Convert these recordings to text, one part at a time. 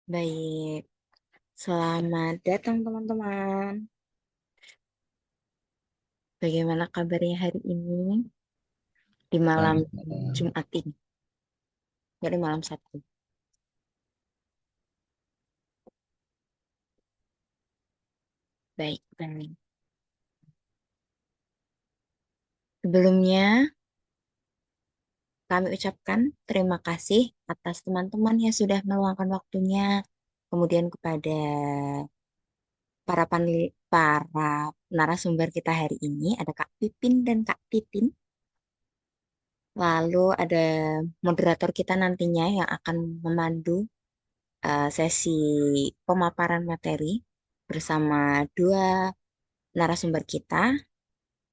Baik, selamat datang teman-teman. Bagaimana kabarnya hari ini di malam Selamat malam. Jumat ini? Nggak di malam Sabtu. Baik, baik. Sebelumnya kami ucapkan terima kasih atas teman-teman yang sudah meluangkan waktunya. Kemudian kepada para narasumber kita hari ini ada Kak Pipin dan Kak Titin. Lalu ada moderator kita nantinya yang akan memandu sesi pemaparan materi bersama dua narasumber kita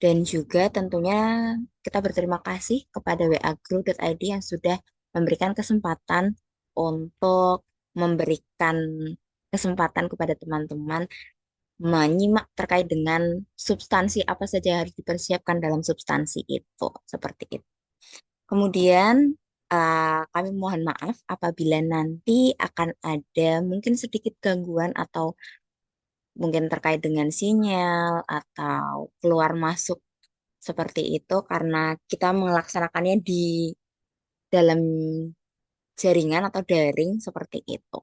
dan juga tentunya kita berterima kasih kepada WA Grow.id yang sudah memberikan kesempatan untuk memberikan kesempatan kepada teman-teman menyimak terkait dengan substansi apa saja yang harus dipersiapkan dalam substansi itu seperti itu. Kemudian kami mohon maaf apabila nanti akan ada mungkin sedikit gangguan atau mungkin terkait dengan sinyal atau keluar masuk seperti itu karena kita melaksanakannya di dalam jaringan atau daring seperti itu.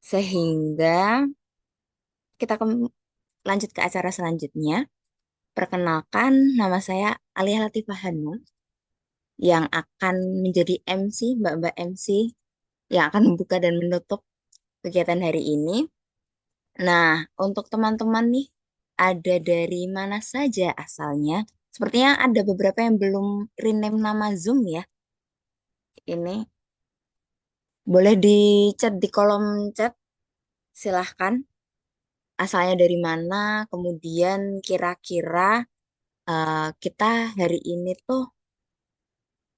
Sehingga kita lanjut ke acara selanjutnya. Perkenalkan, nama saya Alia Latifah Hanum yang akan menjadi MC, Mbak-Mbak MC yang akan membuka dan menutup kegiatan hari ini. Nah, untuk teman-teman nih, ada dari mana saja asalnya? Sepertinya ada beberapa yang belum rename nama Zoom ya. Ini boleh di chat di kolom chat, silahkan. Asalnya dari mana, kemudian kira-kira kita hari ini tuh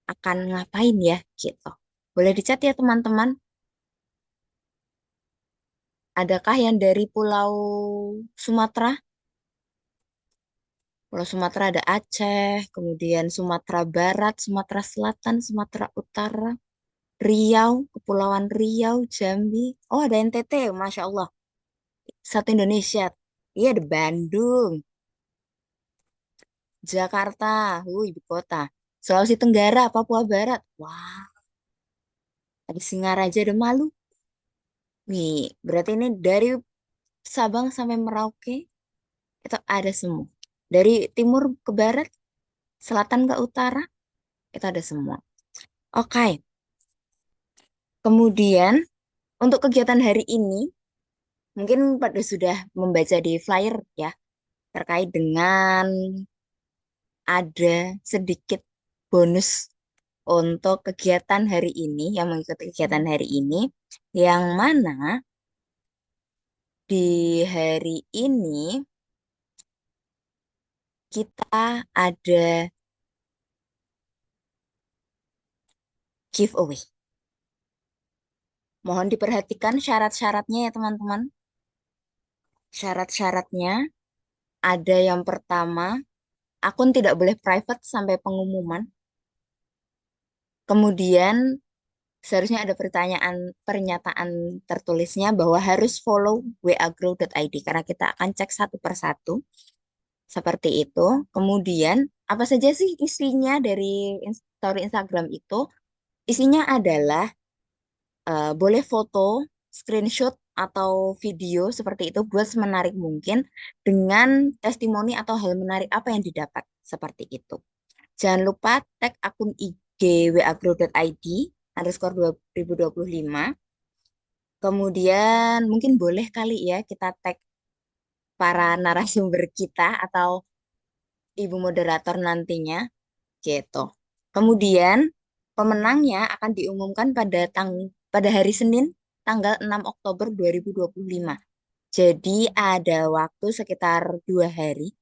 akan ngapain ya gitu. Boleh di chat ya teman-teman. Adakah yang dari Pulau Sumatera? Pulau Sumatera ada Aceh, kemudian Sumatera Barat, Sumatera Selatan, Sumatera Utara, Riau, Kepulauan Riau, Jambi. Oh, ada NTT, Masya Allah. Satu Indonesia. Iya, ada Bandung, Jakarta, ibu kota. Sulawesi Tenggara, Papua Barat. Wah, ada Singaraja, ada Malu. Nih, berarti ini dari Sabang sampai Merauke, itu ada semua. Dari timur ke barat, selatan ke utara, itu ada semua. Oke, kemudian untuk kegiatan hari ini, mungkin pada sudah membaca di flyer ya, terkait dengan ada sedikit bonus untuk kegiatan hari ini, yang mengikuti kegiatan hari ini, yang mana di hari ini kita ada giveaway. Mohon diperhatikan syarat-syaratnya ya teman-teman. Syarat-syaratnya ada yang pertama, akun tidak boleh private sampai pengumuman. Kemudian seharusnya ada pernyataan tertulisnya bahwa harus follow wagrow.id karena kita akan cek satu persatu seperti itu. Kemudian apa saja sih isinya dari story Instagram itu? Isinya adalah boleh foto, screenshot atau video seperti itu buat semenarik mungkin dengan testimoni atau hal menarik apa yang didapat seperti itu. Jangan lupa tag akun IG wagrow.id underscore 2025. Kemudian mungkin boleh kali ya kita tag para narasumber kita atau ibu moderator nantinya gitu. Kemudian pemenangnya akan diumumkan pada hari Senin tanggal 6 Oktober 2025. Jadi ada waktu sekitar 2 hari,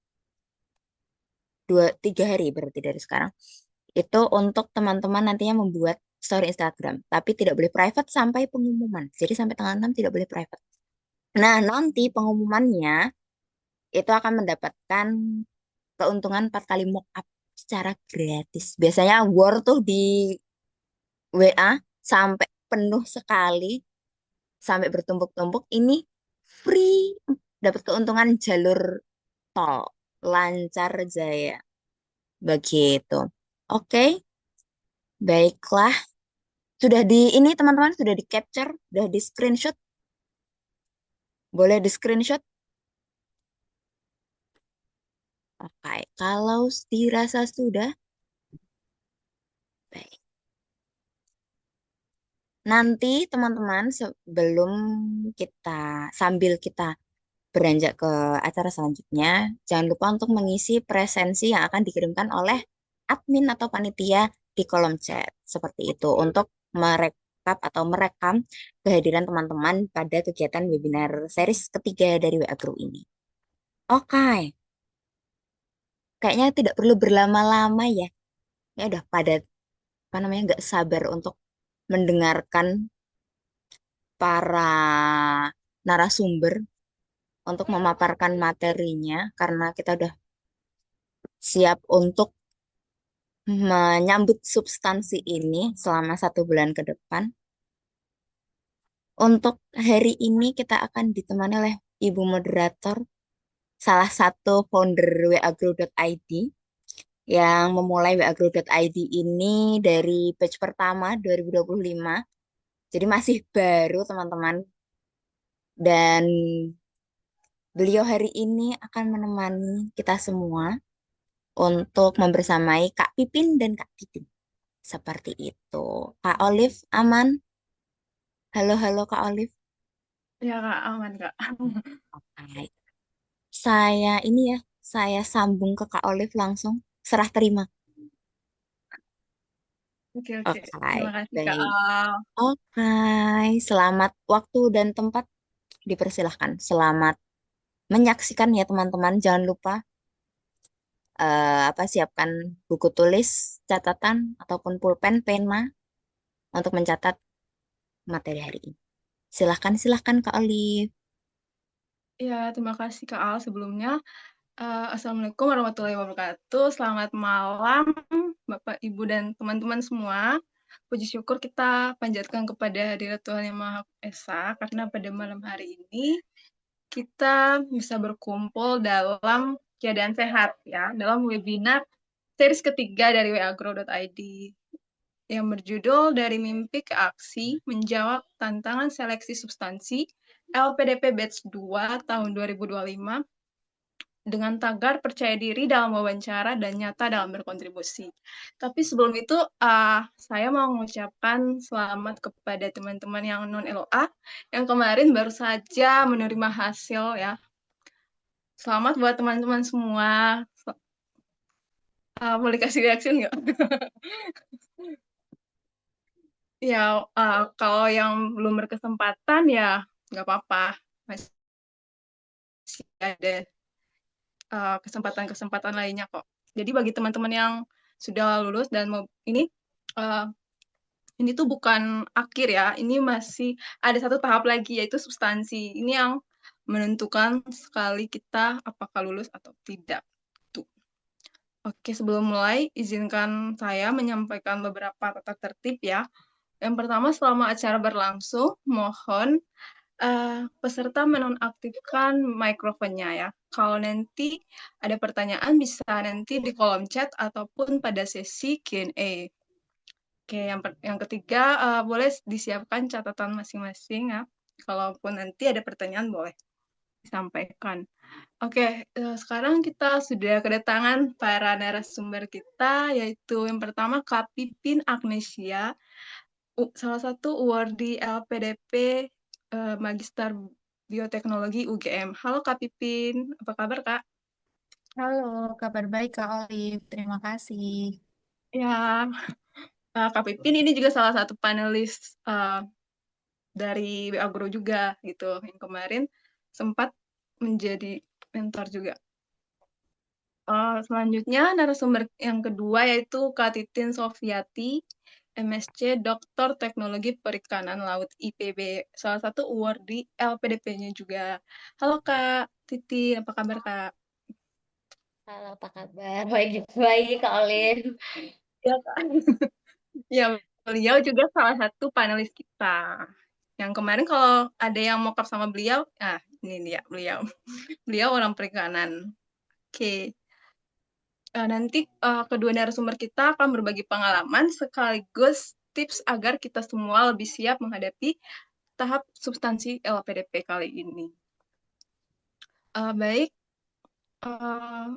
3 hari berarti dari sekarang. Itu untuk teman-teman nantinya membuat story Instagram. Tapi tidak boleh private sampai pengumuman. Jadi sampai tanggal 6 tidak boleh private. Nah, nanti pengumumannya itu akan mendapatkan keuntungan 4 kali mock up secara gratis. Biasanya war tuh di WA sampai penuh sekali. sampai bertumpuk-tumpuk ini free, dapat keuntungan jalur tol lancar jaya begitu. Oke, baiklah. Sudah di ini teman-teman sudah di capture, sudah di screenshot. Boleh di screenshot? Oke, kalau dirasa sudah, baik. Nanti teman-teman sebelum kita sambil kita beranjak ke acara selanjutnya, jangan lupa untuk mengisi presensi yang akan dikirimkan oleh admin atau panitia di kolom chat. Seperti itu untuk merekap atau merekam kehadiran teman-teman pada kegiatan webinar series ketiga dari WA Group ini. Oke, kayaknya tidak perlu berlama-lama ya. Ya udah pada apa namanya nggak sabar untuk mendengarkan para narasumber untuk memaparkan materinya karena kita udah siap untuk menyambut substansi ini selama 1 bulan ke depan. Untuk hari ini kita akan ditemani oleh Ibu Moderator, salah satu founder wagrow.id yang memulai wagrow.id ini dari batch pertama 2025. Jadi masih baru teman-teman. Dan beliau hari ini akan menemani kita semua untuk membersamai Kak Pipin dan Kak Titin. Seperti itu. Kak Olive aman? Halo, halo Kak Olive. Ya Kak, aman Kak. Oke. Saya ini ya, saya sambung ke Kak Olive langsung. Serah terima. Oke, oke. Oke, Terima kasih Kak baik. Al. Oke, selamat waktu dan tempat dipersilahkan. Selamat menyaksikan ya teman-teman. Jangan lupa apa siapkan buku tulis, catatan ataupun pulpen, pena untuk mencatat materi hari ini. Silahkan, silahkan Kak Olive. Ya, terima kasih Kak Al sebelumnya. Assalamualaikum warahmatullahi wabarakatuh. Selamat malam Bapak, Ibu, dan teman-teman semua. Puji syukur kita panjatkan kepada hadirat Tuhan Yang Maha Esa, karena pada malam hari ini kita bisa berkumpul dalam keadaan sehat ya, dalam webinar series ketiga dari wagrow.id yang berjudul Dari Mimpi ke Aksi, Menjawab Tantangan Seleksi Substansi LPDP Batch 2 tahun 2025 dengan tagar percaya diri dalam wawancara dan nyata dalam berkontribusi. Tapi sebelum itu, saya mau mengucapkan selamat kepada teman-teman yang non-LOA yang kemarin baru saja menerima hasil ya. Selamat buat teman-teman semua. Boleh kasih reaksi nggak? Ya, kalau yang belum berkesempatan ya nggak apa-apa. Masih ada kesempatan-kesempatan lainnya kok. Jadi bagi teman-teman yang sudah lulus dan mau uh, ini tuh bukan akhir ya, ini masih ada satu tahap lagi yaitu substansi. Ini yang menentukan sekali kita apakah lulus atau tidak. Tuh. Oke, sebelum mulai, izinkan saya menyampaikan beberapa tata tertib ya. Yang pertama, selama acara berlangsung, mohon peserta menonaktifkan mikrofonnya ya. Kalau nanti ada pertanyaan bisa nanti di kolom chat ataupun pada sesi Q&A. Oke, yang ketiga boleh disiapkan catatan masing-masing ya. Kalaupun nanti ada pertanyaan boleh disampaikan. Oke, sekarang kita sudah kedatangan para narasumber kita, yaitu yang pertama Kak Pipin Agnesia, salah satu awardee LPDP Magister Bioteknologi UGM. Halo Kak Pipin, apa kabar Kak? Halo, kabar baik Kak Olive. Terima kasih. Ya, Kak Pipin ini juga salah satu panelis dari WA Guru juga gitu, yang kemarin sempat menjadi mentor juga. Selanjutnya narasumber yang kedua yaitu Kak Titin Sofiati, MSc Doktor Teknologi Perikanan Laut IPB, salah satu awardee LPDP-nya juga. Halo Kak Titin, apa kabar Kak? Halo, apa kabar? Baik, Kak Olive. Ya Kak. Ya, beliau juga salah satu panelis kita. Yang kemarin kalau ada yang mockup sama beliau, ini dia beliau. Beliau orang perikanan. Oke. Nanti kedua narasumber kita akan berbagi pengalaman sekaligus tips agar kita semua lebih siap menghadapi tahap substansi LPDP kali ini. Baik,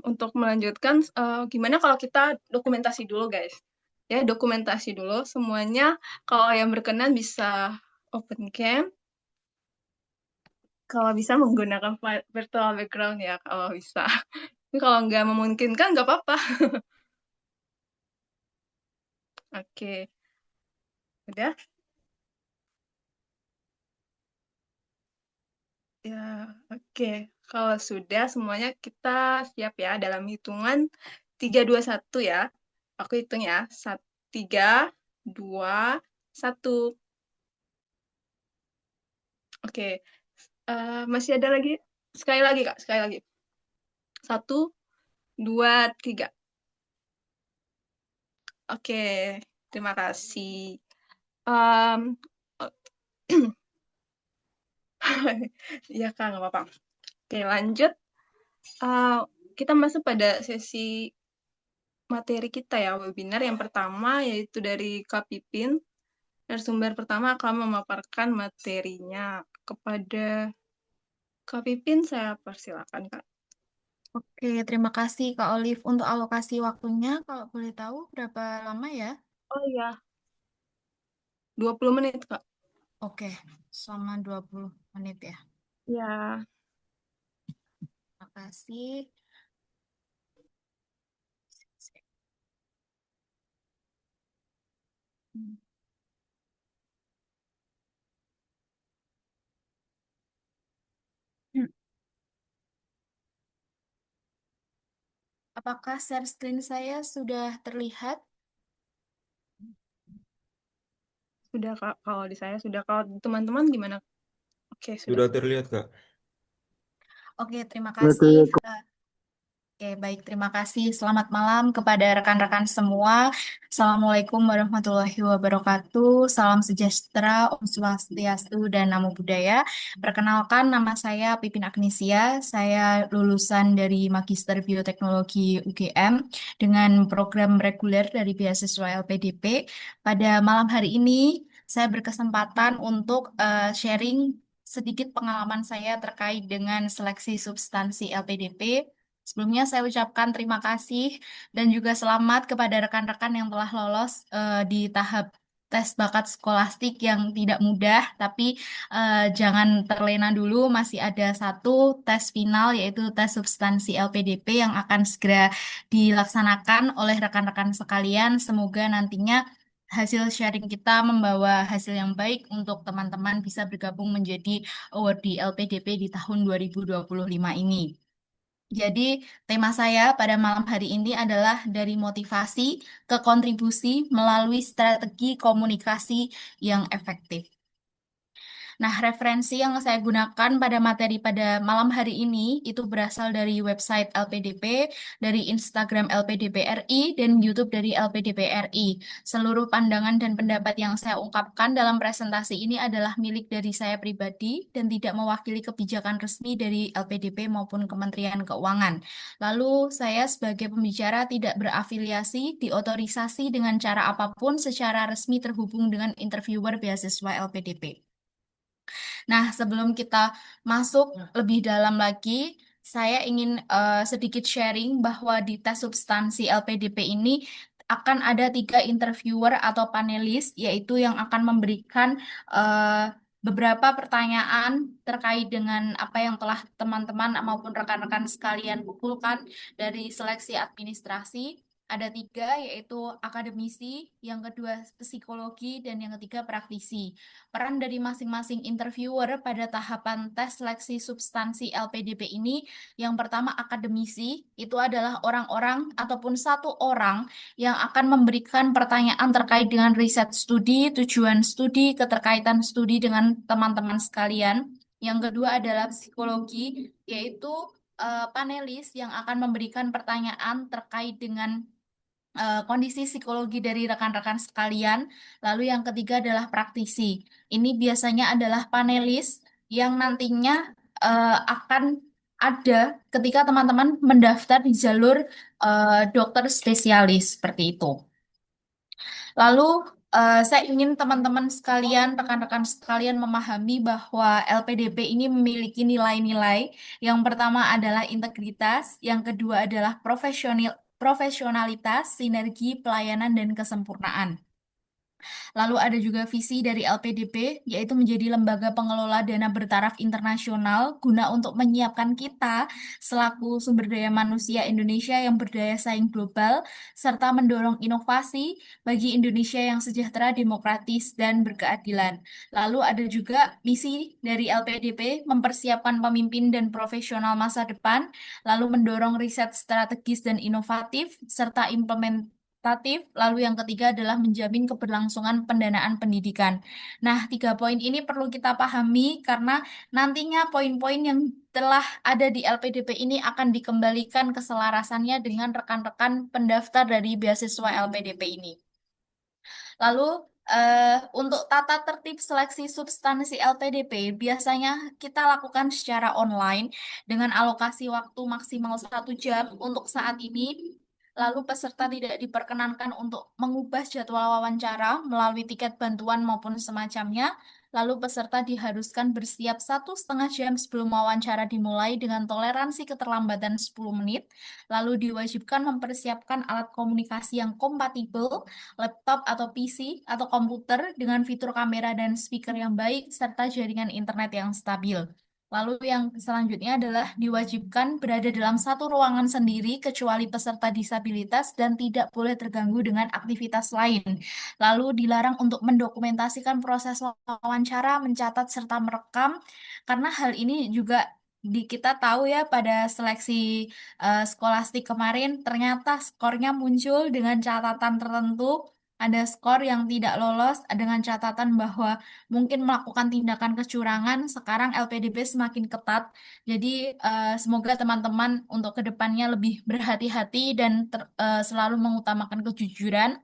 untuk melanjutkan, gimana kalau kita dokumentasi dulu, guys? Ya, dokumentasi dulu semuanya. Kalau yang berkenan bisa open cam. Kalau bisa menggunakan virtual background ya, kalau bisa. Tapi kalau nggak memungkinkan, nggak apa-apa. Oke, udah? Ya, oke. Kalau sudah, semuanya kita siap ya dalam hitungan 3, 2, 1 ya. Aku hitung ya. 3, 2, 1. Oke, masih ada lagi? Sekali lagi, Kak. Sekali lagi. 1, 2, 3. Oke, terima kasih. Um, ya, Kak, nggak apa-apa. Oke, lanjut. Uh, kita masuk pada sesi materi kita ya, webinar yang pertama yaitu dari Kak Pipin. Narasumber pertama akan memaparkan materinya. Kepada Kak Pipin, saya persilakan, Kak. Oke, terima kasih Kak Olive untuk alokasi waktunya. Kalau boleh tahu berapa lama ya? Oh iya, 20 menit, Kak. Oke, selama 20 menit ya. Ya, Terima kasih. Apakah share screen saya sudah terlihat? sudah, Kak. Kalau di saya sudah. Kalau teman-teman gimana? Oke, sudah. Sudah terlihat, Kak. Oke, terima kasih. Oke, baik. Terima kasih. Selamat malam kepada rekan-rekan semua. Assalamualaikum warahmatullahi wabarakatuh. Salam sejahtera, Om Swastiastu, dan Namo Buddhaya. Perkenalkan, nama saya Pipin Agnesia. Saya lulusan dari Magister Bioteknologi UGM dengan program reguler dari beasiswa LPDP. Pada malam hari ini, saya berkesempatan untuk sharing sedikit pengalaman saya terkait dengan seleksi substansi LPDP. Sebelumnya saya ucapkan terima kasih dan juga selamat kepada rekan-rekan yang telah lolos di tahap tes bakat skolastik yang tidak mudah, tapi jangan terlena dulu, masih ada satu tes final yaitu tes substansi LPDP yang akan segera dilaksanakan oleh rekan-rekan sekalian. Semoga nantinya hasil sharing kita membawa hasil yang baik untuk teman-teman bisa bergabung menjadi awardee LPDP di tahun 2025 ini. Jadi, tema saya pada malam hari ini adalah dari motivasi ke kontribusi melalui strategi komunikasi yang efektif. Nah, referensi yang saya gunakan pada materi pada malam hari ini itu berasal dari website LPDP, dari Instagram LPDP RI, dan YouTube dari LPDP RI. Seluruh pandangan dan pendapat yang saya ungkapkan dalam presentasi ini adalah milik dari saya pribadi dan tidak mewakili kebijakan resmi dari LPDP maupun Kementerian Keuangan. Lalu, saya sebagai pembicara tidak berafiliasi, diotorisasi dengan cara apapun secara resmi terhubung dengan interviewer beasiswa LPDP. Nah, sebelum kita masuk lebih dalam lagi, saya ingin sedikit sharing bahwa di tes substansi LPDP ini akan ada 3 interviewer atau panelis, yaitu yang akan memberikan beberapa pertanyaan terkait dengan apa yang telah teman-teman maupun rekan-rekan sekalian kumpulkan dari seleksi administrasi. Ada 3, yaitu akademisi, yang kedua psikologi, dan yang ketiga praktisi. Peran dari masing-masing interviewer pada tahapan tes seleksi substansi LPDP ini, yang pertama akademisi, itu adalah orang-orang ataupun satu orang yang akan memberikan pertanyaan terkait dengan riset studi, tujuan studi, keterkaitan studi dengan teman-teman sekalian. Yang kedua adalah psikologi, yaitu panelis yang akan memberikan pertanyaan terkait dengan kondisi psikologi dari rekan-rekan sekalian. Lalu yang ketiga adalah praktisi. Ini biasanya adalah panelis yang nantinya akan ada ketika teman-teman mendaftar di jalur dokter spesialis seperti itu. Lalu saya ingin teman-teman sekalian, rekan-rekan sekalian memahami bahwa LPDP ini memiliki nilai-nilai. Yang pertama adalah integritas, yang kedua adalah profesionalitas, sinergi, pelayanan, dan kesempurnaan. Lalu ada juga visi dari LPDP, yaitu menjadi lembaga pengelola dana bertaraf internasional guna untuk menyiapkan kita selaku sumber daya manusia Indonesia yang berdaya saing global, serta mendorong inovasi bagi Indonesia yang sejahtera, demokratis, dan berkeadilan. Lalu ada juga misi dari LPDP, mempersiapkan pemimpin dan profesional masa depan, lalu mendorong riset strategis dan inovatif, serta lalu yang ketiga adalah menjamin keberlangsungan pendanaan pendidikan. Nah, 3 poin ini perlu kita pahami karena nantinya poin-poin yang telah ada di LPDP ini akan dikembalikan keselarasannya dengan rekan-rekan pendaftar dari beasiswa LPDP ini. Lalu untuk tata tertib seleksi substansi LPDP biasanya kita lakukan secara online dengan alokasi waktu maksimal 1 jam untuk saat ini. Lalu peserta tidak diperkenankan untuk mengubah jadwal wawancara melalui tiket bantuan maupun semacamnya. Lalu peserta diharuskan bersiap 1,5 jam sebelum wawancara dimulai dengan toleransi keterlambatan 10 menit. Lalu diwajibkan mempersiapkan alat komunikasi yang kompatibel, laptop atau PC atau komputer dengan fitur kamera dan speaker yang baik, serta jaringan internet yang stabil. Lalu yang selanjutnya adalah diwajibkan berada dalam satu ruangan sendiri kecuali peserta disabilitas dan tidak boleh terganggu dengan aktivitas lain. Lalu dilarang untuk mendokumentasikan proses wawancara, mencatat serta merekam karena hal ini juga kita tahu ya pada seleksi skolastik kemarin ternyata skornya muncul dengan catatan tertentu. Ada skor yang tidak lolos dengan catatan bahwa mungkin melakukan tindakan kecurangan. Sekarang LPDP semakin ketat, jadi semoga teman-teman untuk kedepannya lebih berhati-hati dan selalu mengutamakan kejujuran.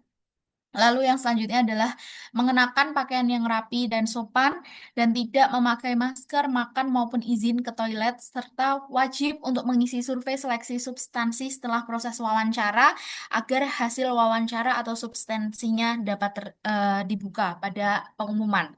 Lalu yang selanjutnya adalah mengenakan pakaian yang rapi dan sopan dan tidak memakai masker, makan maupun izin ke toilet, serta wajib untuk mengisi survei seleksi substansi setelah proses wawancara agar hasil wawancara atau substansinya dapat dibuka pada pengumuman.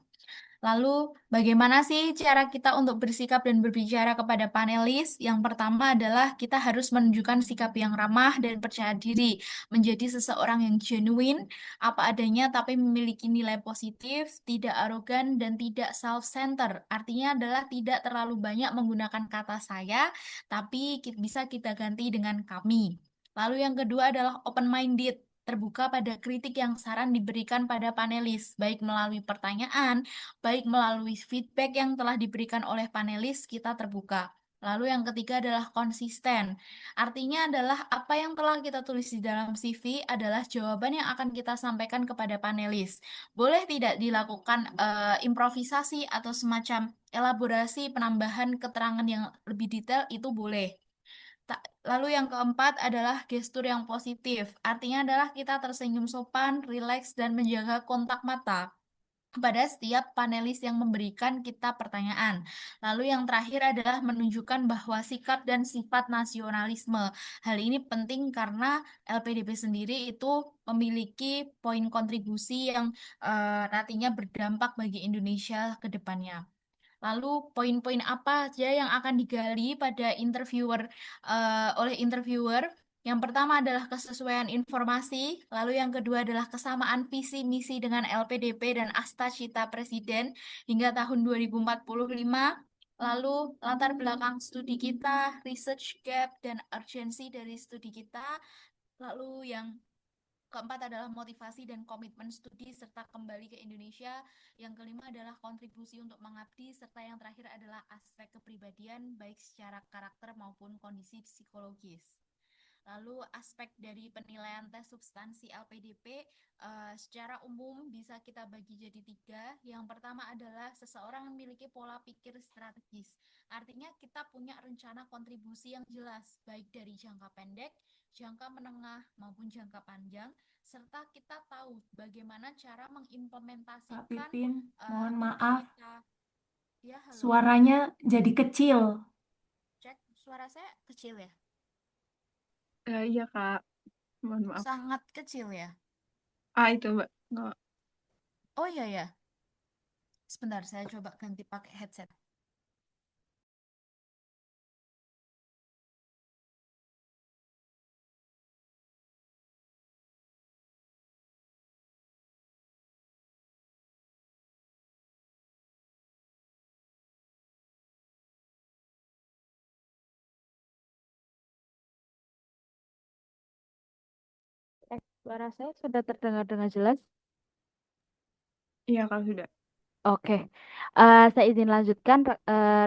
Lalu, bagaimana sih cara kita untuk bersikap dan berbicara kepada panelis? Yang pertama adalah kita harus menunjukkan sikap yang ramah dan percaya diri, menjadi seseorang yang genuine, apa adanya, tapi memiliki nilai positif, tidak arogan, dan tidak self-centered. Artinya adalah tidak terlalu banyak menggunakan kata saya, tapi bisa kita ganti dengan kami. Lalu yang kedua adalah open-minded, terbuka pada kritik yang saran diberikan pada panelis, baik melalui pertanyaan, baik melalui feedback yang telah diberikan oleh panelis, kita terbuka. Lalu yang ketiga adalah konsisten. Artinya adalah apa yang telah kita tulis di dalam CV adalah jawaban yang akan kita sampaikan kepada panelis. Boleh tidak dilakukan improvisasi atau semacam elaborasi penambahan keterangan yang lebih detail, itu boleh. Lalu yang keempat adalah gestur yang positif. Artinya adalah kita tersenyum sopan, rileks, dan menjaga kontak mata kepada setiap panelis yang memberikan kita pertanyaan. Lalu yang terakhir adalah menunjukkan bahwa sikap dan sifat nasionalisme. Hal ini penting karena LPDP sendiri itu memiliki poin kontribusi yang nantinya berdampak bagi Indonesia ke depannya. Lalu poin-poin apa aja yang akan digali pada oleh interviewer? Yang pertama adalah kesesuaian informasi, lalu yang kedua adalah kesamaan visi misi dengan LPDP dan Asta Cita Presiden hingga tahun 2045, lalu latar belakang studi kita, research gap dan urgensi dari studi kita, lalu yang keempat adalah motivasi dan komitmen studi serta kembali ke Indonesia. Yang kelima adalah kontribusi untuk mengabdi, serta yang terakhir adalah aspek kepribadian baik secara karakter maupun kondisi psikologis. Lalu aspek dari penilaian tes substansi LPDP secara umum bisa kita bagi jadi tiga. Yang pertama adalah seseorang memiliki pola pikir strategis. Artinya kita punya rencana kontribusi yang jelas, baik dari jangka pendek, jangka menengah, maupun jangka panjang, serta kita tahu bagaimana cara Kak mengimplementasikan Pipin, mohon mimpi maaf, kita. Ya, halo. suaranya jadi kecil. Cek, suara saya kecil ya? Iya, Kak. Mohon maaf. Sangat kecil ya? Itu, Mbak. Nggak. Oh iya ya. Sebentar, saya coba ganti pakai headset. Suara saya sudah terdengar dengan jelas. Iya, Kak, sudah. Oke, saya izin lanjutkan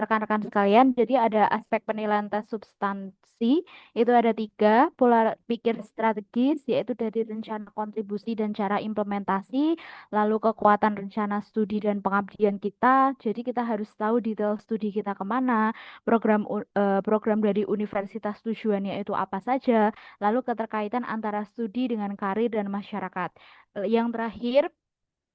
rekan-rekan sekalian. Jadi ada aspek penilaian tes substansi, itu ada tiga, pola pikir strategis, yaitu dari rencana kontribusi dan cara implementasi, lalu kekuatan rencana studi dan pengabdian kita. Jadi kita harus tahu detail studi kita kemana, program dari universitas tujuannya itu apa saja, lalu keterkaitan antara studi dengan karir dan masyarakat. Yang terakhir,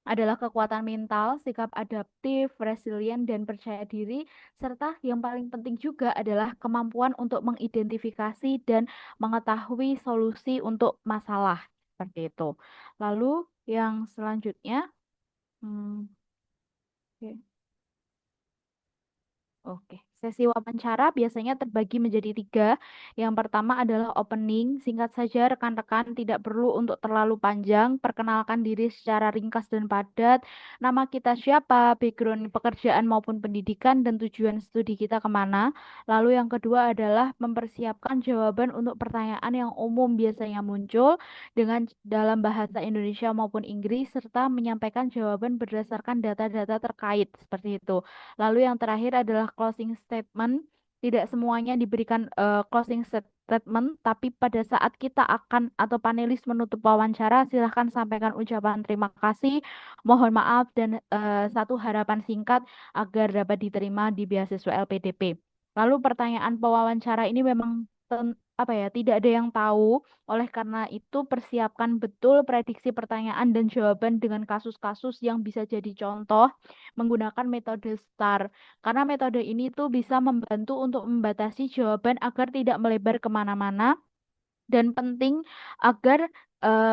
adalah kekuatan mental, sikap adaptif, resilient, dan percaya diri, serta yang paling penting juga adalah kemampuan untuk mengidentifikasi dan mengetahui solusi untuk masalah. Seperti itu. Lalu yang selanjutnya, hmm, oke. Oke, sesi wawancara biasanya terbagi menjadi tiga. Yang pertama adalah opening. Singkat saja, rekan-rekan tidak perlu untuk terlalu panjang. Perkenalkan diri secara ringkas dan padat. Nama kita siapa, background pekerjaan maupun pendidikan, dan tujuan studi kita kemana. Lalu yang kedua adalah mempersiapkan jawaban untuk pertanyaan yang umum biasanya muncul dengan dalam bahasa Indonesia maupun Inggris, serta menyampaikan jawaban berdasarkan data-data terkait. Seperti itu. Lalu yang terakhir adalah closing statement. Tidak semuanya diberikan closing statement, tapi pada saat kita akan atau panelis menutup wawancara, silahkan sampaikan ucapan terima kasih, mohon maaf, dan satu harapan singkat agar dapat diterima di beasiswa LPDP. Lalu pertanyaan pewawancara ini memang apa ya, tidak ada yang tahu. Oleh karena itu, persiapkan betul prediksi pertanyaan dan jawaban dengan kasus-kasus yang bisa jadi contoh menggunakan metode STAR. Karena metode ini tuh bisa membantu untuk membatasi jawaban agar tidak melebar kemana-mana dan penting agar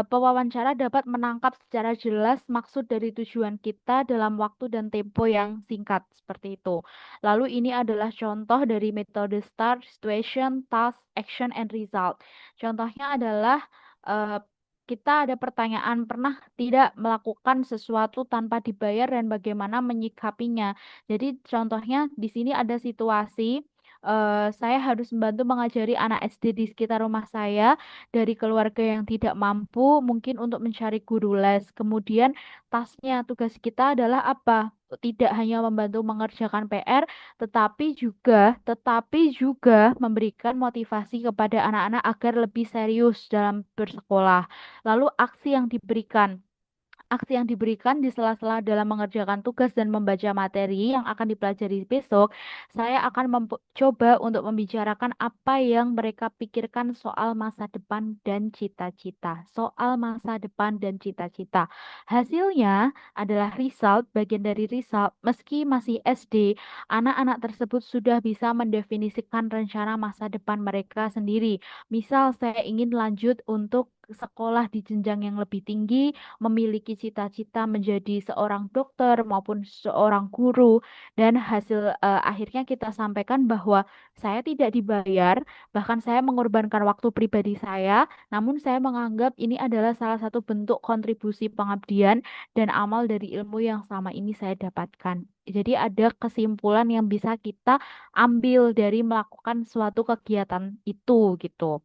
pewawancara dapat menangkap secara jelas maksud dari tujuan kita dalam waktu dan tempo yang singkat seperti itu. Lalu ini adalah contoh dari metode STAR, Situation, Task, Action, and Result. Contohnya adalah eh, kita ada pertanyaan, pernah tidak melakukan sesuatu tanpa dibayar dan bagaimana menyikapinya. Jadi contohnya di sini ada situasi saya harus membantu mengajari anak SD di sekitar rumah saya dari keluarga yang tidak mampu, mungkin untuk mencari guru les. Kemudian tugas kita adalah apa? Tidak hanya membantu mengerjakan PR, tetapi juga memberikan motivasi kepada anak-anak agar lebih serius dalam bersekolah. Lalu aksi yang diberikan di sela-sela dalam mengerjakan tugas dan membaca materi yang akan dipelajari besok, saya akan coba untuk membicarakan apa yang mereka pikirkan soal masa depan dan cita-cita. Soal masa depan dan cita-cita. Hasilnya adalah bagian dari result, meski masih SD, anak-anak tersebut sudah bisa mendefinisikan rencana masa depan mereka sendiri. Misal, saya ingin lanjut untuk sekolah di jenjang yang lebih tinggi, memiliki cita-cita menjadi seorang dokter maupun seorang guru, dan akhirnya kita sampaikan bahwa saya tidak dibayar, bahkan saya mengorbankan waktu pribadi saya, namun saya menganggap ini adalah salah satu bentuk kontribusi pengabdian dan amal dari ilmu yang selama ini saya dapatkan. Jadi ada kesimpulan yang bisa kita ambil dari melakukan suatu kegiatan itu gitu.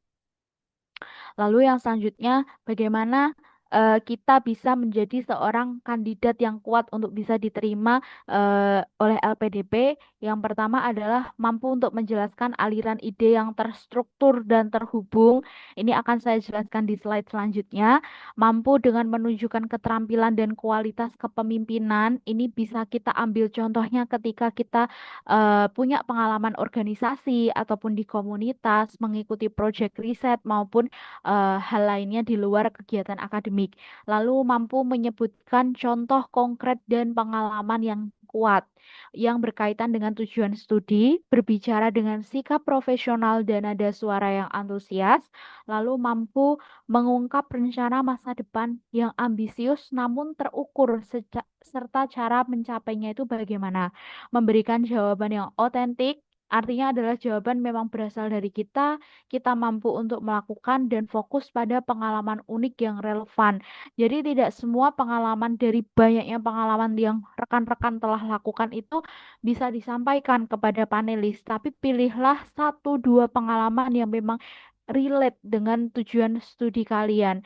Lalu yang selanjutnya, bagaimana kita bisa menjadi seorang kandidat yang kuat untuk bisa diterima oleh LPDP. Yang pertama adalah mampu untuk menjelaskan aliran ide yang terstruktur dan terhubung. Ini akan saya jelaskan di slide selanjutnya. Mampu dengan menunjukkan keterampilan dan kualitas kepemimpinan. Ini bisa kita ambil contohnya ketika kita punya pengalaman organisasi ataupun di komunitas, mengikuti proyek riset maupun hal lainnya di luar kegiatan akademik. Lalu mampu menyebutkan contoh konkret dan pengalaman yang kuat yang berkaitan dengan tujuan studi, berbicara dengan sikap profesional dan nada suara yang antusias, lalu mampu mengungkap rencana masa depan yang ambisius namun terukur serta cara mencapainya itu bagaimana. Memberikan jawaban yang otentik, artinya adalah jawaban memang berasal dari kita mampu untuk melakukan dan fokus pada pengalaman unik yang relevan. Jadi tidak semua pengalaman dari banyaknya pengalaman yang rekan-rekan telah lakukan itu bisa disampaikan kepada panelis, tapi pilihlah satu dua pengalaman yang memang relate dengan tujuan studi kalian.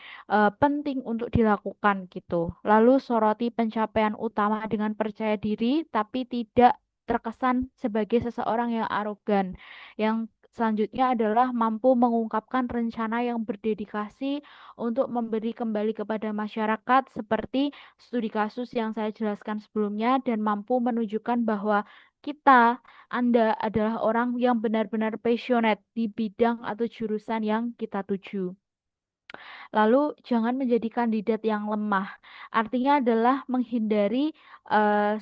Penting untuk dilakukan gitu. Lalu soroti pencapaian utama dengan percaya diri, tapi tidak terkesan sebagai seseorang yang arogan. Yang selanjutnya adalah mampu mengungkapkan rencana yang berdedikasi untuk memberi kembali kepada masyarakat seperti studi kasus yang saya jelaskan sebelumnya dan mampu menunjukkan bahwa Anda adalah orang yang benar-benar passionate di bidang atau jurusan yang kita tuju. Lalu jangan menjadi kandidat yang lemah. Artinya adalah menghindari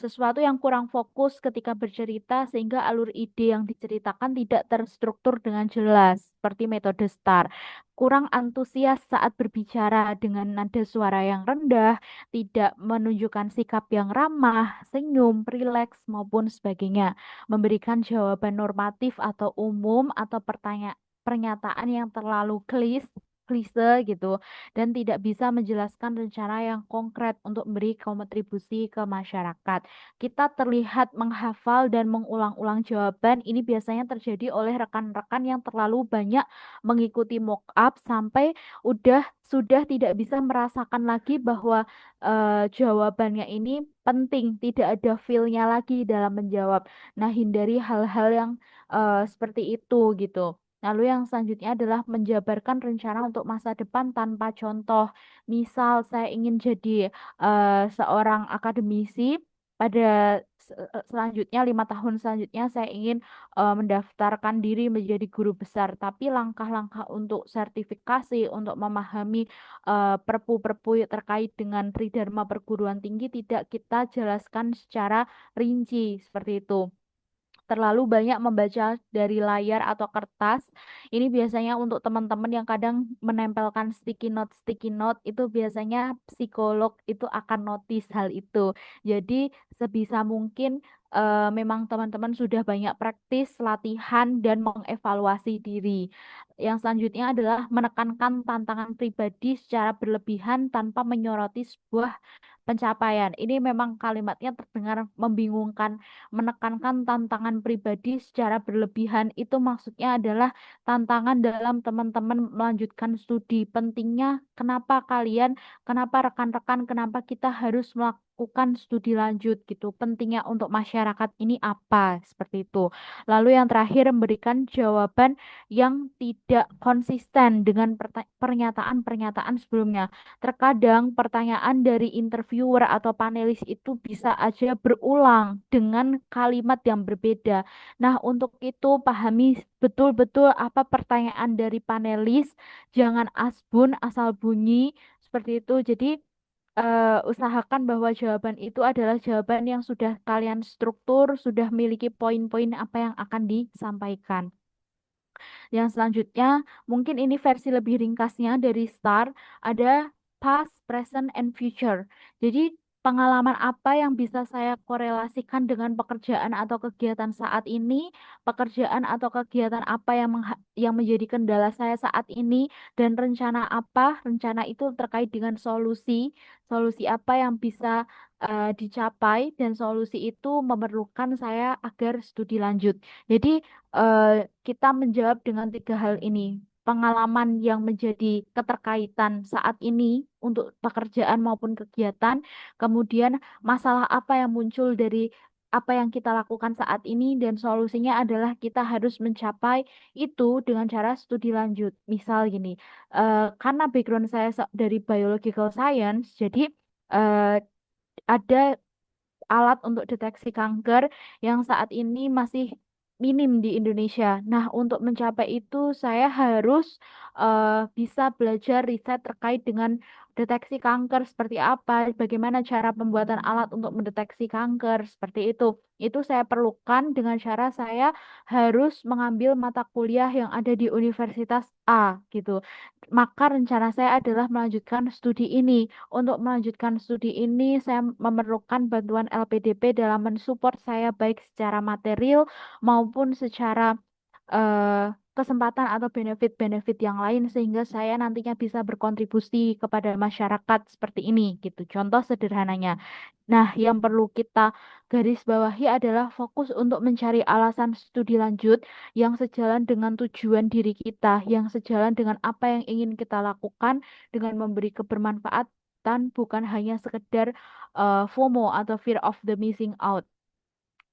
sesuatu yang kurang fokus ketika bercerita sehingga alur ide yang diceritakan tidak terstruktur dengan jelas, seperti metode STAR. Kurang antusias saat berbicara dengan nada suara yang rendah, tidak menunjukkan sikap yang ramah, senyum, rileks, maupun sebagainya. Memberikan jawaban normatif atau umum atau pernyataan yang terlalu klise gitu dan tidak bisa menjelaskan rencana yang konkret untuk memberi kontribusi ke masyarakat. Kita terlihat menghafal dan mengulang-ulang jawaban. Ini biasanya terjadi oleh rekan-rekan yang terlalu banyak mengikuti mock up sampai sudah tidak bisa merasakan lagi bahwa jawabannya ini penting, tidak ada feel-nya lagi dalam menjawab. Nah, hindari hal-hal yang seperti itu gitu. Lalu yang selanjutnya adalah menjabarkan rencana untuk masa depan tanpa contoh. Misal saya ingin jadi seorang akademisi pada selanjutnya 5 tahun selanjutnya saya ingin mendaftarkan diri menjadi guru besar. Tapi langkah-langkah untuk sertifikasi, untuk memahami perpu-perpu terkait dengan tridharma perguruan tinggi tidak kita jelaskan secara rinci seperti itu. Terlalu banyak membaca dari layar atau kertas. Ini biasanya untuk teman-teman yang kadang menempelkan sticky note itu biasanya psikolog itu akan notice hal itu. Jadi sebisa mungkin memang teman-teman sudah banyak praktis, latihan, dan mengevaluasi diri. Yang selanjutnya adalah menekankan tantangan pribadi secara berlebihan tanpa menyoroti sebuah pencapaian. Ini memang kalimatnya terdengar membingungkan. Menekankan tantangan pribadi secara berlebihan itu maksudnya adalah tantangan dalam teman-teman melanjutkan studi. Pentingnya kenapa rekan-rekan, kenapa kita harus melakukan studi lanjut gitu. Pentingnya untuk masyarakat ini apa? Seperti itu. Lalu yang terakhir memberikan jawaban yang tidak konsisten dengan pernyataan-pernyataan sebelumnya. Terkadang pertanyaan dari interviewer atau panelis itu bisa aja berulang dengan kalimat yang berbeda. Nah, untuk itu pahami betul-betul apa pertanyaan dari panelis, jangan asbun asal bunyi seperti itu. Jadi usahakan bahwa jawaban itu adalah jawaban yang sudah kalian struktur, sudah memiliki poin-poin apa yang akan disampaikan. Yang selanjutnya, mungkin ini versi lebih ringkasnya dari STAR, ada past, present, and future. Jadi, pengalaman apa yang bisa saya korelasikan dengan pekerjaan atau kegiatan saat ini, pekerjaan atau kegiatan apa yang menjadi kendala saya saat ini, dan rencana apa, rencana itu terkait dengan solusi apa yang bisa dicapai, dan solusi itu memerlukan saya agar studi lanjut. Jadi, kita menjawab dengan tiga hal ini. pengalaman yang menjadi keterkaitan saat ini untuk pekerjaan maupun kegiatan, kemudian masalah apa yang muncul dari apa yang kita lakukan saat ini, dan solusinya adalah kita harus mencapai itu dengan cara studi lanjut. Misal gini, karena background saya dari biological science, jadi eh, ada alat untuk deteksi kanker yang saat ini masih minim di Indonesia. Nah, untuk mencapai itu saya harus bisa belajar riset terkait dengan deteksi kanker seperti apa, bagaimana cara pembuatan alat untuk mendeteksi kanker seperti itu. Itu saya perlukan dengan cara saya harus mengambil mata kuliah yang ada di Universitas A gitu. Maka rencana saya adalah melanjutkan studi ini. Untuk melanjutkan studi ini, saya memerlukan bantuan LPDP dalam mensupport saya baik secara material maupun secara eh, kesempatan atau benefit-benefit yang lain sehingga saya nantinya bisa berkontribusi kepada masyarakat seperti ini gitu. Contoh sederhananya. Nah, yang perlu kita garis bawahi adalah fokus untuk mencari alasan studi lanjut yang sejalan dengan tujuan diri kita, yang sejalan dengan apa yang ingin kita lakukan dengan memberi kebermanfaatan, bukan hanya sekedar FOMO atau fear of the missing out.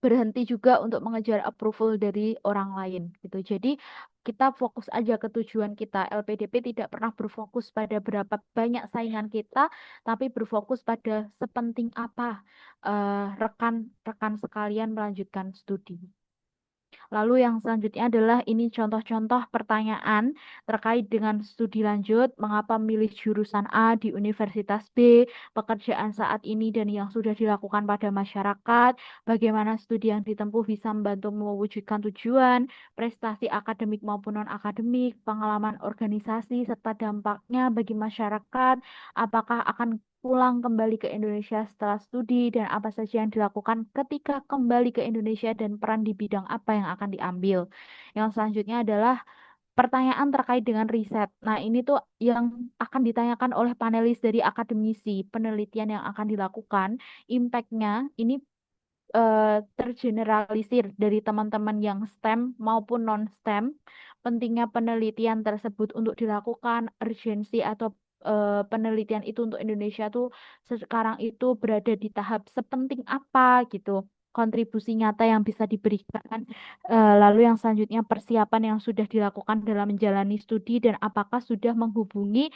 Berhenti juga untuk mengejar approval dari orang lain gitu. Jadi kita fokus aja ke tujuan kita. LPDP tidak pernah berfokus pada berapa banyak saingan kita, tapi berfokus pada sepenting apa rekan-rekan sekalian melanjutkan studi. Lalu yang selanjutnya adalah ini contoh-contoh pertanyaan terkait dengan studi lanjut, mengapa memilih jurusan A di Universitas B, pekerjaan saat ini dan yang sudah dilakukan pada masyarakat, bagaimana studi yang ditempuh bisa membantu mewujudkan tujuan, prestasi akademik maupun non-akademik, pengalaman organisasi, serta dampaknya bagi masyarakat, apakah akan pulang kembali ke Indonesia setelah studi dan apa saja yang dilakukan ketika kembali ke Indonesia dan peran di bidang apa yang akan diambil. Yang selanjutnya adalah pertanyaan terkait dengan riset. Nah, ini tuh yang akan ditanyakan oleh panelis dari akademisi, penelitian yang akan dilakukan, impact-nya ini tergeneralisir dari teman-teman yang STEM maupun non-STEM. Pentingnya penelitian tersebut untuk dilakukan, urgensi atau penelitian itu untuk Indonesia tuh sekarang itu berada di tahap sepenting apa gitu. Kontribusi nyata yang bisa diberikan. Lalu yang selanjutnya persiapan yang sudah dilakukan dalam menjalani studi dan apakah sudah menghubungi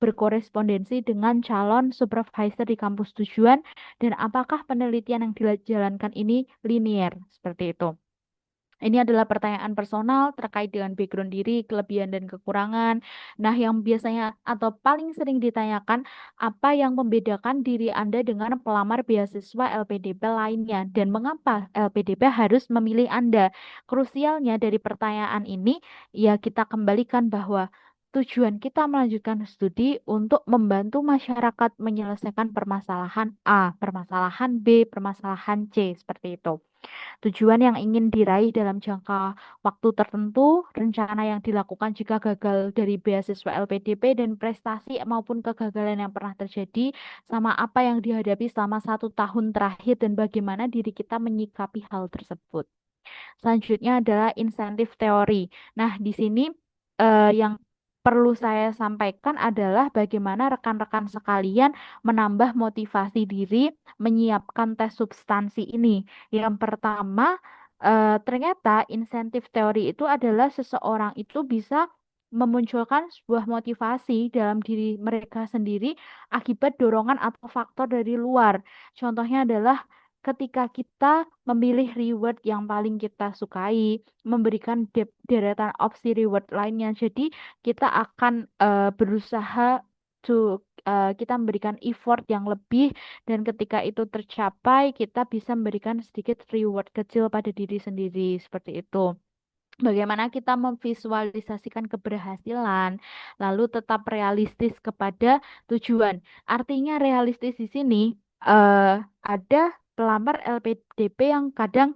berkorespondensi dengan calon supervisor di kampus tujuan dan apakah penelitian yang dijalankan ini linier seperti itu. Ini adalah pertanyaan personal terkait dengan background diri, kelebihan dan kekurangan. Nah, yang biasanya atau paling sering ditanyakan, apa yang membedakan diri Anda dengan pelamar beasiswa LPDP lainnya dan mengapa LPDP harus memilih Anda? Krusialnya dari pertanyaan ini, ya kita kembalikan bahwa tujuan kita melanjutkan studi untuk membantu masyarakat menyelesaikan permasalahan A, permasalahan B, permasalahan C, seperti itu. Tujuan yang ingin diraih dalam jangka waktu tertentu, rencana yang dilakukan jika gagal dari beasiswa LPDP, dan prestasi maupun kegagalan yang pernah terjadi, sama apa yang dihadapi selama 1 tahun terakhir dan bagaimana diri kita menyikapi hal tersebut. Selanjutnya adalah insentif teori. Nah, di sini yang perlu saya sampaikan adalah bagaimana rekan-rekan sekalian menambah motivasi diri menyiapkan tes substansi ini. Yang pertama, ternyata insentif teori itu adalah seseorang itu bisa memunculkan sebuah motivasi dalam diri mereka sendiri akibat dorongan atau faktor dari luar. Contohnya adalah ketika kita memilih reward yang paling kita sukai, memberikan deretan opsi reward lainnya. Jadi kita akan berusaha kita memberikan effort yang lebih dan ketika itu tercapai kita bisa memberikan sedikit reward kecil pada diri sendiri seperti itu. Bagaimana kita memvisualisasikan keberhasilan, lalu tetap realistis kepada tujuan. Artinya realistis di sini ada pelamar LPDP yang kadang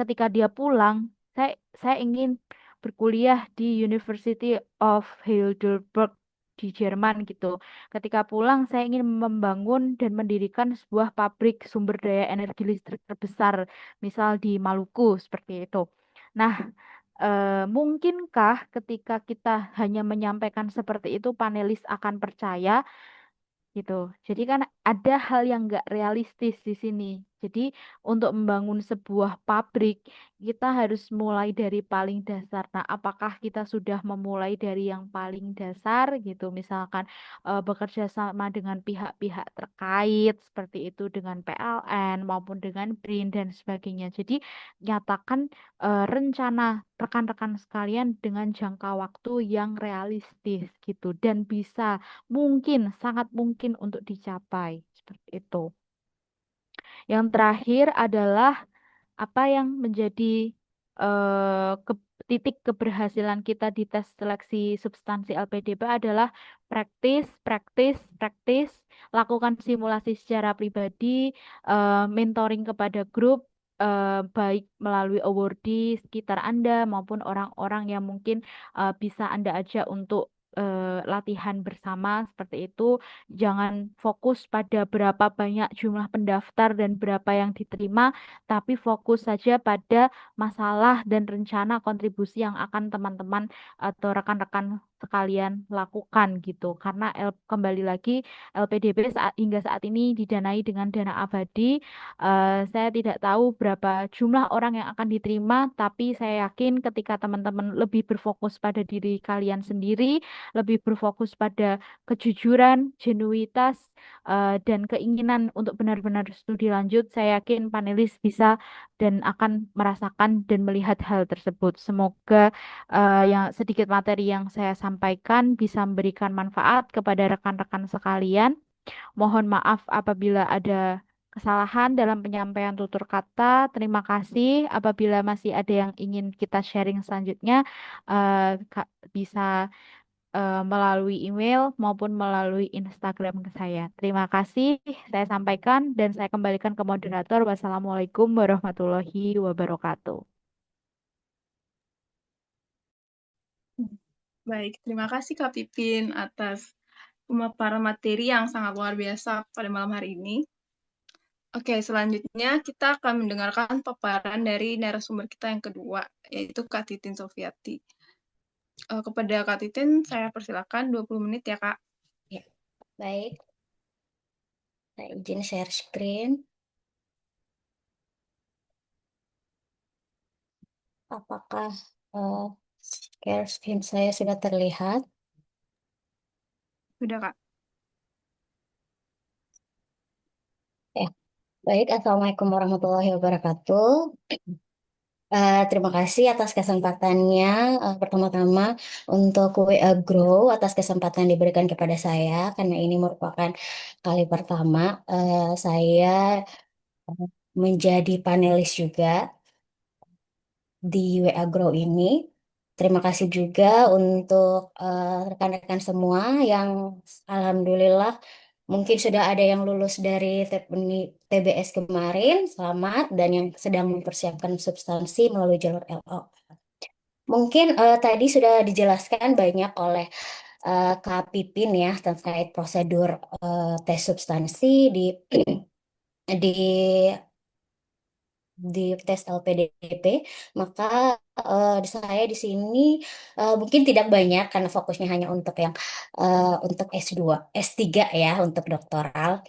ketika dia pulang, saya ingin berkuliah di University of Heidelberg di Jerman gitu. Ketika pulang, saya ingin membangun dan mendirikan sebuah pabrik sumber daya energi listrik terbesar, misal di Maluku seperti itu. Nah, Mungkinkah ketika kita hanya menyampaikan seperti itu panelis akan percaya? Gitu. Jadi kan ada hal yang nggak realistis di sini. Jadi untuk membangun sebuah pabrik, kita harus mulai dari paling dasar. Nah, apakah kita sudah memulai dari yang paling dasar gitu? Misalkan bekerja sama dengan pihak-pihak terkait seperti itu dengan PLN maupun dengan BRIN dan sebagainya. Jadi nyatakan rencana rekan-rekan sekalian dengan jangka waktu yang realistis gitu dan bisa mungkin, sangat mungkin untuk dicapai. Seperti itu. Yang terakhir adalah apa yang menjadi titik keberhasilan kita di tes seleksi substansi LPDP adalah praktis, praktis, praktis, lakukan simulasi secara pribadi, mentoring kepada grup, baik melalui awardee sekitar Anda maupun orang-orang yang mungkin bisa Anda ajak untuk latihan bersama seperti itu. Jangan fokus pada berapa banyak jumlah pendaftar dan berapa yang diterima, tapi fokus saja pada masalah dan rencana kontribusi yang akan teman-teman atau rekan-rekan sekalian lakukan gitu. Karena kembali lagi LPDP hingga saat ini didanai dengan dana abadi. Saya tidak tahu berapa jumlah orang yang akan diterima, tapi saya yakin ketika teman-teman lebih berfokus pada diri kalian sendiri, lebih berfokus pada kejujuran, genuitas, dan keinginan untuk benar-benar studi lanjut, saya yakin panelis bisa dan akan merasakan dan melihat hal tersebut. Semoga yang sedikit materi yang saya sampaikan bisa memberikan manfaat kepada rekan-rekan sekalian. Mohon maaf apabila ada kesalahan dalam penyampaian tutur kata. Terima kasih. Apabila masih ada yang ingin kita sharing selanjutnya, bisa melalui email maupun melalui Instagram ke saya. Terima kasih saya sampaikan dan saya kembalikan ke moderator. Wassalamualaikum warahmatullahi wabarakatuh. Baik, terima kasih Kak Pipin atas pemaparan materi yang sangat luar biasa pada malam hari ini. Oke, selanjutnya kita akan mendengarkan paparan dari narasumber kita yang kedua, yaitu Kak Titin Sofiati. Kepada Kak Titin, saya persilakan 20 menit ya, Kak. Ya, baik. Saya izin share screen. Apakah share screen saya sudah terlihat? Sudah, Kak. Ya, baik. Assalamualaikum warahmatullahi wabarakatuh. Terima kasih atas kesempatannya. Pertama-tama untuk WA Grow atas kesempatan yang diberikan kepada saya karena ini merupakan kali pertama saya menjadi panelis juga di WA Grow ini. Terima kasih juga untuk rekan-rekan semua yang alhamdulillah mungkin sudah ada yang lulus dari TBS kemarin, selamat, dan yang sedang mempersiapkan substansi melalui jalur LO. Mungkin tadi sudah dijelaskan banyak oleh Kak Pipin ya terkait prosedur tes substansi di di tes LPDP, maka saya di sini mungkin tidak banyak karena fokusnya hanya untuk yang untuk S2, S3 ya untuk doktoral.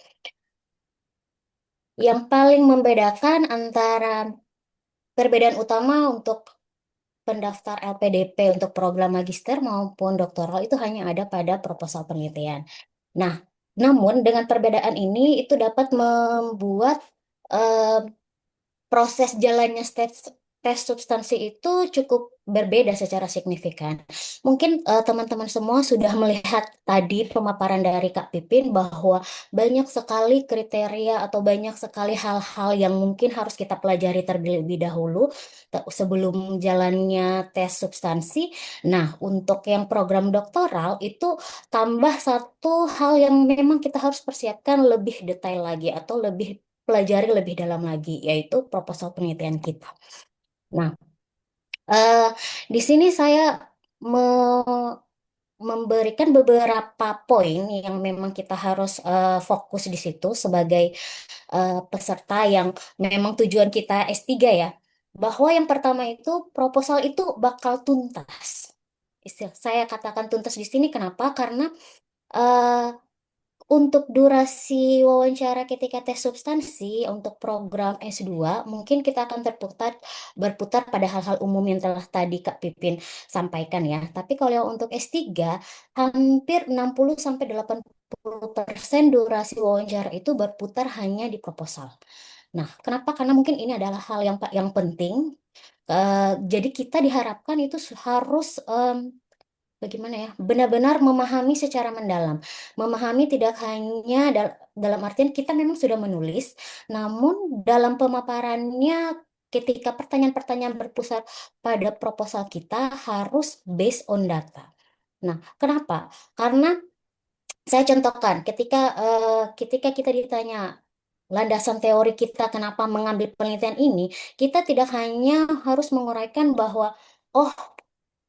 Yang paling membedakan antara perbedaan utama untuk pendaftar LPDP untuk program magister maupun doktoral itu hanya ada pada proposal penelitian. Nah, namun dengan perbedaan ini itu dapat membuat eh, proses jalannya tes substansi itu cukup berbeda secara signifikan. Mungkin teman-teman semua sudah melihat tadi pemaparan dari Kak Pipin bahwa banyak sekali kriteria atau banyak sekali hal-hal yang mungkin harus kita pelajari terlebih dahulu sebelum jalannya tes substansi. Nah, untuk yang program doktoral itu tambah satu hal yang memang kita harus persiapkan lebih detail lagi atau lebih pelajari lebih dalam lagi, yaitu proposal penelitian kita. Nah, eh, di sini saya memberikan beberapa poin yang memang kita harus fokus di situ sebagai peserta yang memang tujuan kita S3 ya. bahwa yang pertama itu proposal itu bakal tuntas. Saya katakan tuntas di sini kenapa? Karena eh, untuk durasi wawancara ketika tes substansi untuk program S2 mungkin kita akan berputar pada hal-hal umum yang telah tadi Kak Pipin sampaikan ya. Tapi kalau yang untuk S3 hampir 60 sampai 80% durasi wawancara itu berputar hanya di proposal. Nah, kenapa? Karena mungkin ini adalah hal yang penting. Jadi kita diharapkan itu harus bagaimana ya, benar-benar memahami secara mendalam. Memahami tidak hanya dalam artian kita memang sudah menulis, namun dalam pemaparannya ketika pertanyaan-pertanyaan berpusat pada proposal kita harus based on data. Nah, kenapa? Karena saya contohkan ketika kita ditanya landasan teori kita kenapa mengambil penelitian ini, kita tidak hanya harus menguraikan bahwa oh,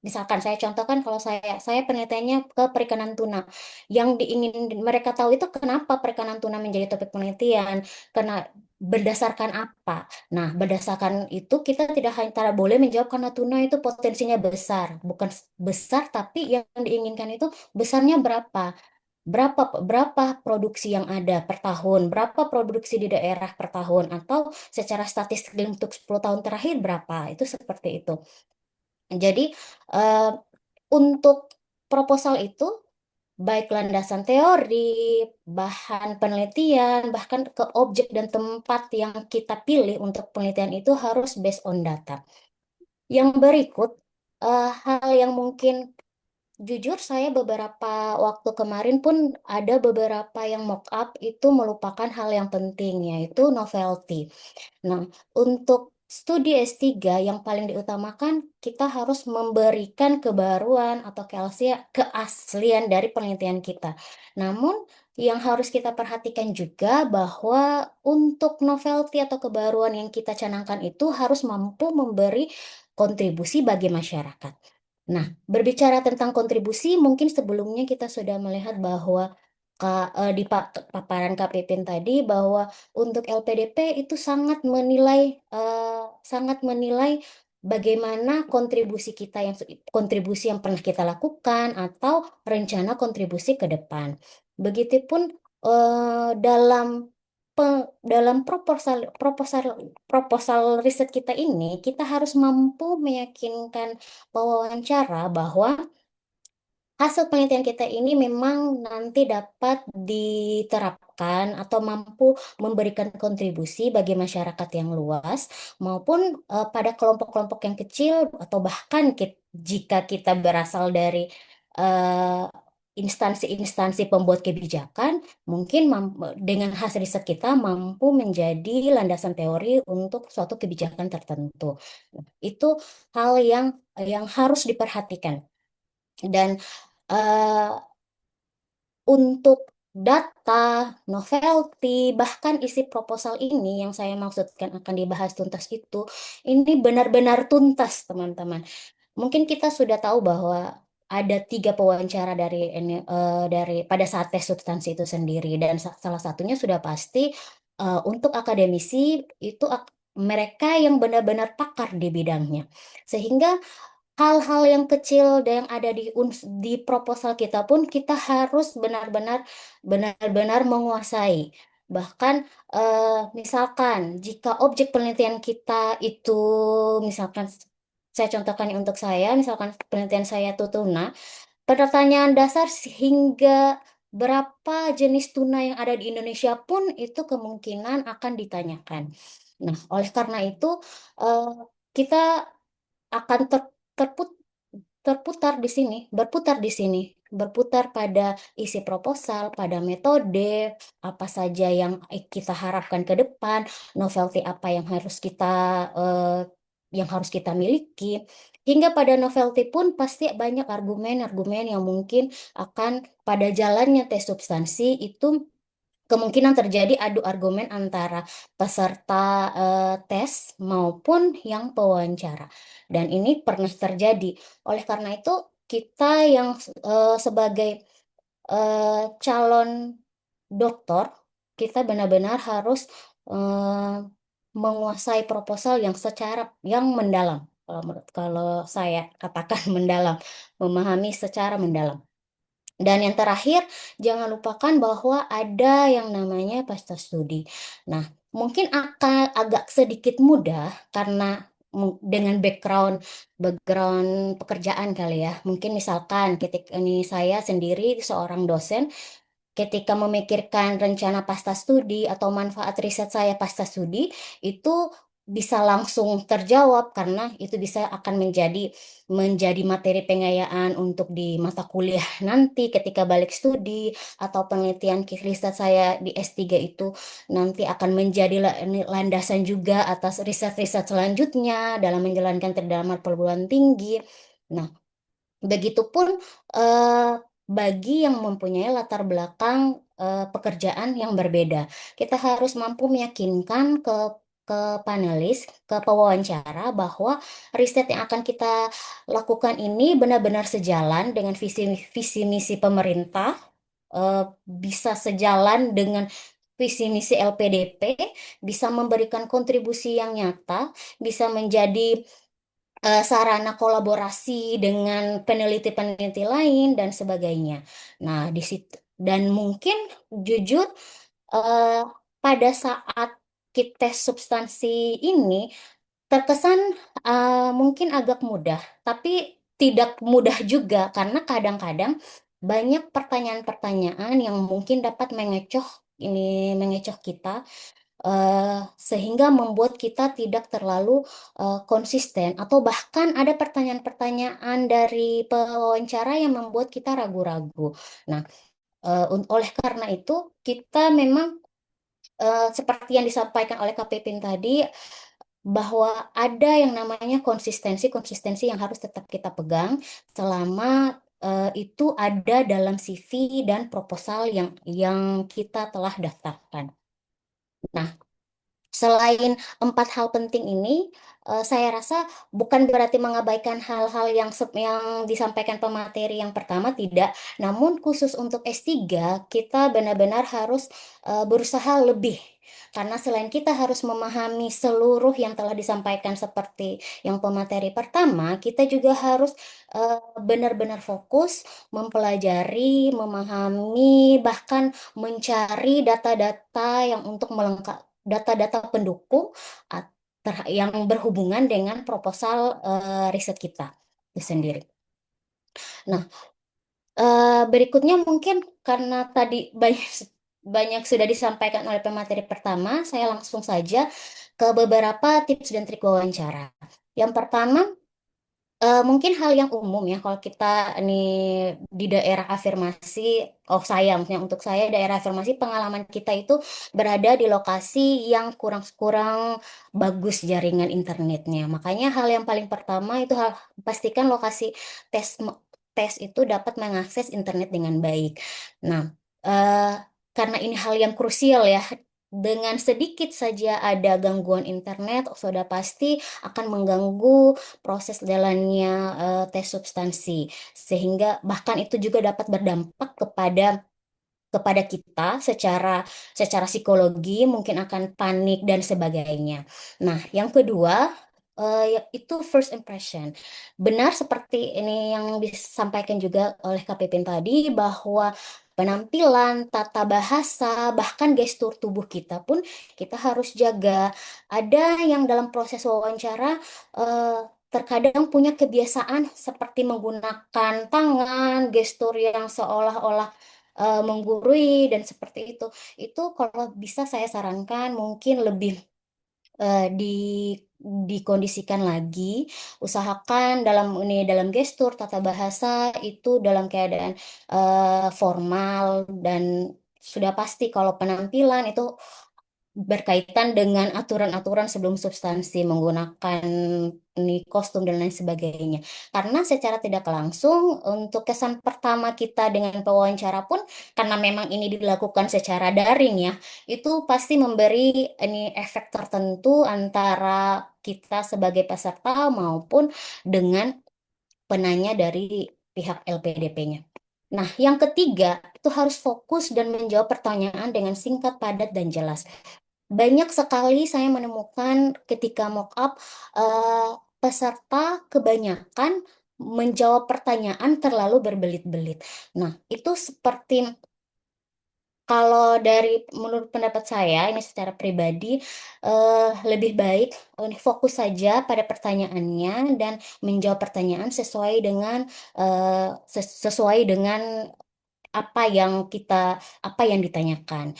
misalkan saya contohkan kalau saya penelitiannya ke perikanan tuna. Yang diingin mereka tahu itu kenapa perikanan tuna menjadi topik penelitian, karena berdasarkan apa. Nah, berdasarkan itu kita tidak boleh menjawab karena tuna itu potensinya besar, bukan besar tapi yang diinginkan itu besarnya berapa. Berapa produksi yang ada per tahun, berapa produksi di daerah per tahun, atau secara statistik untuk 10 tahun terakhir berapa, itu seperti itu. Jadi eh, untuk proposal itu baik landasan teori, bahan penelitian, bahkan ke objek dan tempat yang kita pilih untuk penelitian itu harus based on data. Yang berikut hal yang mungkin jujur saya beberapa waktu kemarin pun ada beberapa yang mock up itu melupakan hal yang penting yaitu novelty. Nah, untuk studi S3 yang paling diutamakan, kita harus memberikan kebaruan atau keaslian dari penelitian kita. Namun, yang harus kita perhatikan juga bahwa untuk novelty atau kebaruan yang kita canangkan itu harus mampu memberi kontribusi bagi masyarakat. Nah, berbicara tentang kontribusi, mungkin sebelumnya kita sudah melihat bahwa di paparan Kak Pipin tadi bahwa untuk LPDP itu sangat menilai bagaimana kontribusi yang pernah kita lakukan atau rencana kontribusi ke depan. Begitupun dalam dalam proposal riset kita ini kita harus mampu meyakinkan pewawancara bahwa hasil penelitian kita ini memang nanti dapat diterapkan atau mampu memberikan kontribusi bagi masyarakat yang luas maupun pada kelompok-kelompok yang kecil atau bahkan jika kita berasal dari eh, instansi-instansi pembuat kebijakan, mungkin dengan hasil riset kita mampu menjadi landasan teori untuk suatu kebijakan tertentu. Itu hal yang harus diperhatikan. Dan eh, untuk data, novelty, bahkan isi proposal ini yang saya maksudkan akan dibahas tuntas ini benar-benar tuntas, teman-teman. Mungkin kita sudah tahu bahwa ada 3 pewawancara dari pada saat tes substansi itu sendiri, dan salah satunya sudah pasti untuk akademisi itu mereka yang benar-benar pakar di bidangnya. Sehingga hal-hal yang kecil dan yang ada di proposal kita pun kita harus benar-benar menguasai. Bahkan misalkan jika objek penelitian kita itu misalkan saya contohkan untuk saya, misalkan penelitian saya itu tuna, pertanyaan dasar sehingga berapa jenis tuna yang ada di Indonesia pun itu kemungkinan akan ditanyakan. Nah, oleh karena itu eh, kita akan terput- berputar di sini, berputar pada isi proposal, pada metode, apa saja yang kita harapkan ke depan, novelty apa yang harus kita miliki, hingga pada novelty pun pasti banyak argumen-argumen yang mungkin akan pada jalannya tes substansi itu kemungkinan terjadi adu argumen antara peserta tes maupun yang pewawancara. Dan ini pernah terjadi. Oleh karena itu, kita yang sebagai calon doktor, kita benar-benar harus eh, menguasai proposal yang mendalam. Kalau saya katakan mendalam, memahami secara mendalam. Dan yang terakhir, jangan lupakan bahwa ada yang namanya pasca studi. Nah, mungkin akan agak sedikit mudah karena dengan background pekerjaan kali ya. Mungkin misalkan ketika ini saya sendiri seorang dosen, ketika memikirkan rencana pasca studi atau manfaat riset saya pasca studi, itu bisa langsung terjawab karena itu bisa akan menjadi materi pengayaan untuk di mata kuliah nanti ketika balik studi, atau penelitian riset saya di S3 itu nanti akan menjadi landasan juga atas riset-riset selanjutnya dalam menjalankan pendalaman perguruan tinggi. Nah, begitupun eh, bagi yang mempunyai latar belakang pekerjaan yang berbeda. Kita harus mampu meyakinkan ke panelis, ke pewawancara bahwa riset yang akan kita lakukan ini benar-benar sejalan dengan visi misi pemerintah, bisa sejalan dengan visi misi LPDP, bisa memberikan kontribusi yang nyata, bisa menjadi sarana kolaborasi dengan peneliti-peneliti lain dan sebagainya. Nah, di situ dan mungkin jujur eh, pada saat kita substansi ini terkesan mungkin agak mudah, tapi tidak mudah juga karena kadang-kadang banyak pertanyaan-pertanyaan yang mungkin dapat mengecoh kita, sehingga membuat kita tidak terlalu konsisten, atau bahkan ada pertanyaan-pertanyaan dari pewawancara yang membuat kita ragu-ragu. Nah, oleh karena itu kita memang seperti yang disampaikan oleh Kak Pipin tadi, bahwa ada yang namanya konsistensi yang harus tetap kita pegang selama itu ada dalam CV dan proposal yang kita telah daftarkan. Nah, selain 4 hal penting ini, saya rasa bukan berarti mengabaikan hal-hal yang disampaikan pemateri yang pertama, tidak. Namun khusus untuk S3, kita benar-benar harus berusaha lebih. Karena selain kita harus memahami seluruh yang telah disampaikan seperti yang pemateri pertama, kita juga harus benar-benar fokus mempelajari, memahami, bahkan mencari data-data yang untuk melengkapi data-data pendukung yang berhubungan dengan proposal riset kita itu sendiri. Nah, berikutnya mungkin karena tadi banyak sudah disampaikan oleh pemateri pertama, saya langsung saja ke beberapa tips dan trik wawancara. Yang pertama, mungkin hal yang umum ya kalau kita ini di daerah afirmasi, saya maksudnya untuk saya daerah afirmasi, pengalaman kita itu berada di lokasi yang kurang bagus jaringan internetnya. Makanya hal yang paling pertama itu pastikan lokasi tes tes itu dapat mengakses internet dengan baik. Nah, eh, karena ini hal yang krusial ya. Dengan sedikit saja ada gangguan internet, sudah pasti akan mengganggu proses jalannya tes substansi, sehingga bahkan itu juga dapat berdampak kepada kita secara psikologi, mungkin akan panik dan sebagainya. Nah, yang kedua, itu first impression. Benar seperti ini yang disampaikan juga oleh Kak Pipin tadi, bahwa penampilan, tata bahasa, bahkan gestur tubuh kita pun kita harus jaga. Ada yang dalam proses wawancara terkadang punya kebiasaan seperti menggunakan tangan, gestur yang seolah-olah menggurui dan seperti itu. Itu kalau bisa saya sarankan mungkin lebih di dikondisikan lagi. Usahakan dalam gestur tata bahasa itu dalam keadaan formal, dan sudah pasti kalau penampilan itu berkaitan dengan aturan-aturan sebelum substansi, menggunakan kostum dan lain sebagainya. Karena secara tidak langsung untuk kesan pertama kita dengan pewawancara pun, karena memang ini dilakukan secara daring ya, itu pasti memberi efek tertentu antara kita sebagai peserta maupun dengan penanya dari pihak LPDP-nya. Nah, yang ketiga itu harus fokus dan menjawab pertanyaan dengan singkat, padat, dan jelas. banyak sekali saya menemukan ketika mock up peserta kebanyakan menjawab pertanyaan terlalu berbelit-belit. Nah, itu seperti kalau menurut pendapat saya ini secara pribadi lebih baik fokus saja pada pertanyaannya dan menjawab pertanyaan sesuai dengan apa yang ditanyakan.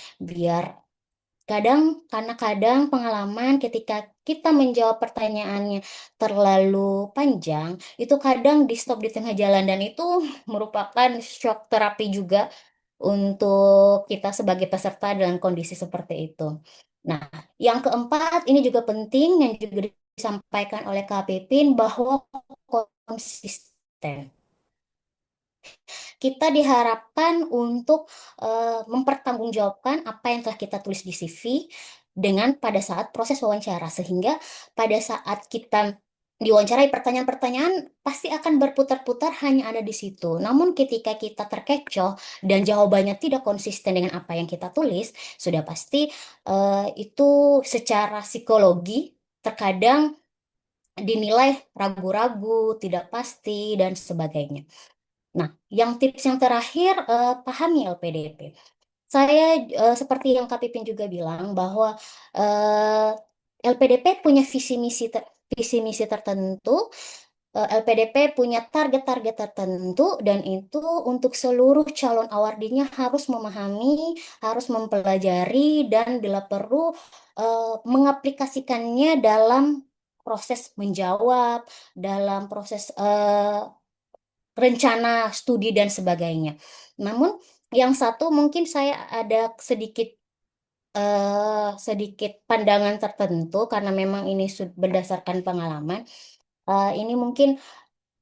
Karena kadang pengalaman ketika kita menjawab pertanyaannya terlalu panjang, itu kadang di stop di tengah jalan dan itu merupakan shock terapi juga untuk kita sebagai peserta dalam kondisi seperti itu. Nah, yang keempat ini juga penting yang juga disampaikan oleh Kak Pipin bahwa konsisten. Kita diharapkan untuk mempertanggungjawabkan apa yang telah kita tulis di CV dengan pada saat proses wawancara, sehingga pada saat kita diwawancarai pertanyaan-pertanyaan pasti akan berputar-putar hanya ada di situ. Namun ketika kita terkecoh dan jawabannya tidak konsisten dengan apa yang kita tulis, sudah pasti itu secara psikologi terkadang dinilai ragu-ragu, tidak pasti, dan sebagainya. Nah, tips yang terakhir, pahami LPDP. Saya seperti yang Kak Pipin juga bilang bahwa LPDP punya visi misi tertentu, LPDP punya target-target tertentu, dan itu untuk seluruh calon awardinya harus memahami, harus mempelajari, dan bila perlu mengaplikasikannya dalam proses menjawab, dalam proses rencana studi dan sebagainya. Namun yang satu mungkin saya ada sedikit pandangan tertentu karena memang ini berdasarkan pengalaman. Ini mungkin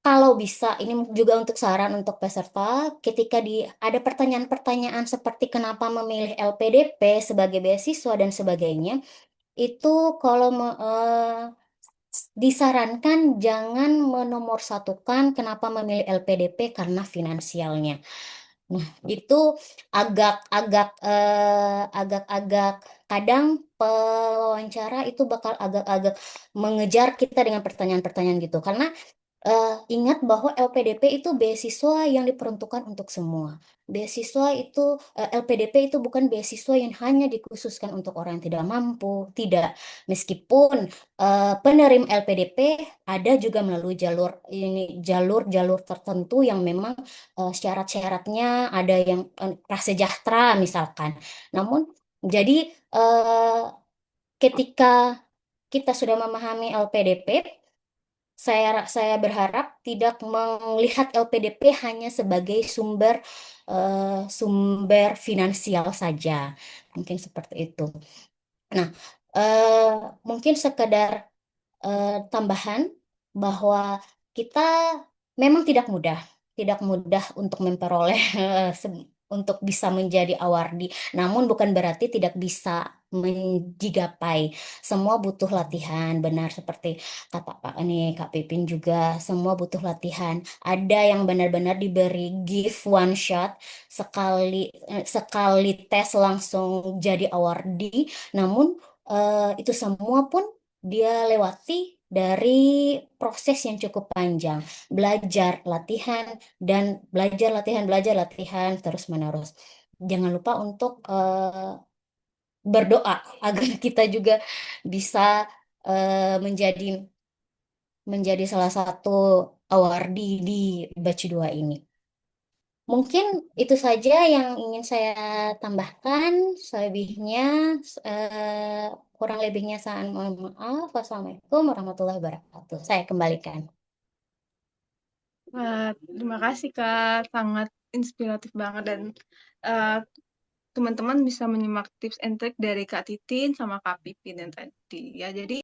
kalau bisa, ini juga untuk saran untuk peserta, ketika ada pertanyaan-pertanyaan seperti kenapa memilih LPDP sebagai beasiswa dan sebagainya, itu kalau disarankan jangan menomorsatukan kenapa memilih LPDP karena finansialnya. Nah, itu agak-agak kadang pewawancara itu bakal agak-agak mengejar kita dengan pertanyaan-pertanyaan gitu. Karena ingat bahwa LPDP itu beasiswa yang diperuntukkan untuk semua. LPDP itu bukan beasiswa yang hanya dikhususkan untuk orang yang tidak mampu, tidak. Meskipun penerima LPDP ada juga melalui jalur tertentu yang memang syarat-syaratnya ada yang prasejahtera misalkan. Namun jadi ketika kita sudah memahami LPDP, saya berharap tidak melihat LPDP hanya sebagai sumber finansial saja. Mungkin seperti itu. Nah, mungkin sekedar tambahan bahwa kita memang tidak mudah untuk memperoleh untuk bisa menjadi awardi. Namun bukan berarti tidak bisa digapai. Semua butuh latihan, benar seperti kata Kak Pipin juga, semua butuh latihan. Ada yang benar-benar diberi gift one shot, sekali tes langsung jadi awardi. Namun itu semua pun dia lewati dari proses yang cukup panjang, belajar, latihan, dan belajar, latihan terus-menerus. Jangan lupa untuk berdoa agar kita juga bisa menjadi salah satu awardi di batch 2 ini. Mungkin itu saja yang ingin saya tambahkan. Selebihnya, kurang lebihnya saya mohon maaf. Wassalamualaikum warahmatullahi wabarakatuh. Saya kembalikan. Terima kasih Kak, sangat inspiratif banget dan uh, teman-teman bisa menyimak tips and trick dari Kak Titin sama Kak Pipin yang tadi ya. Jadi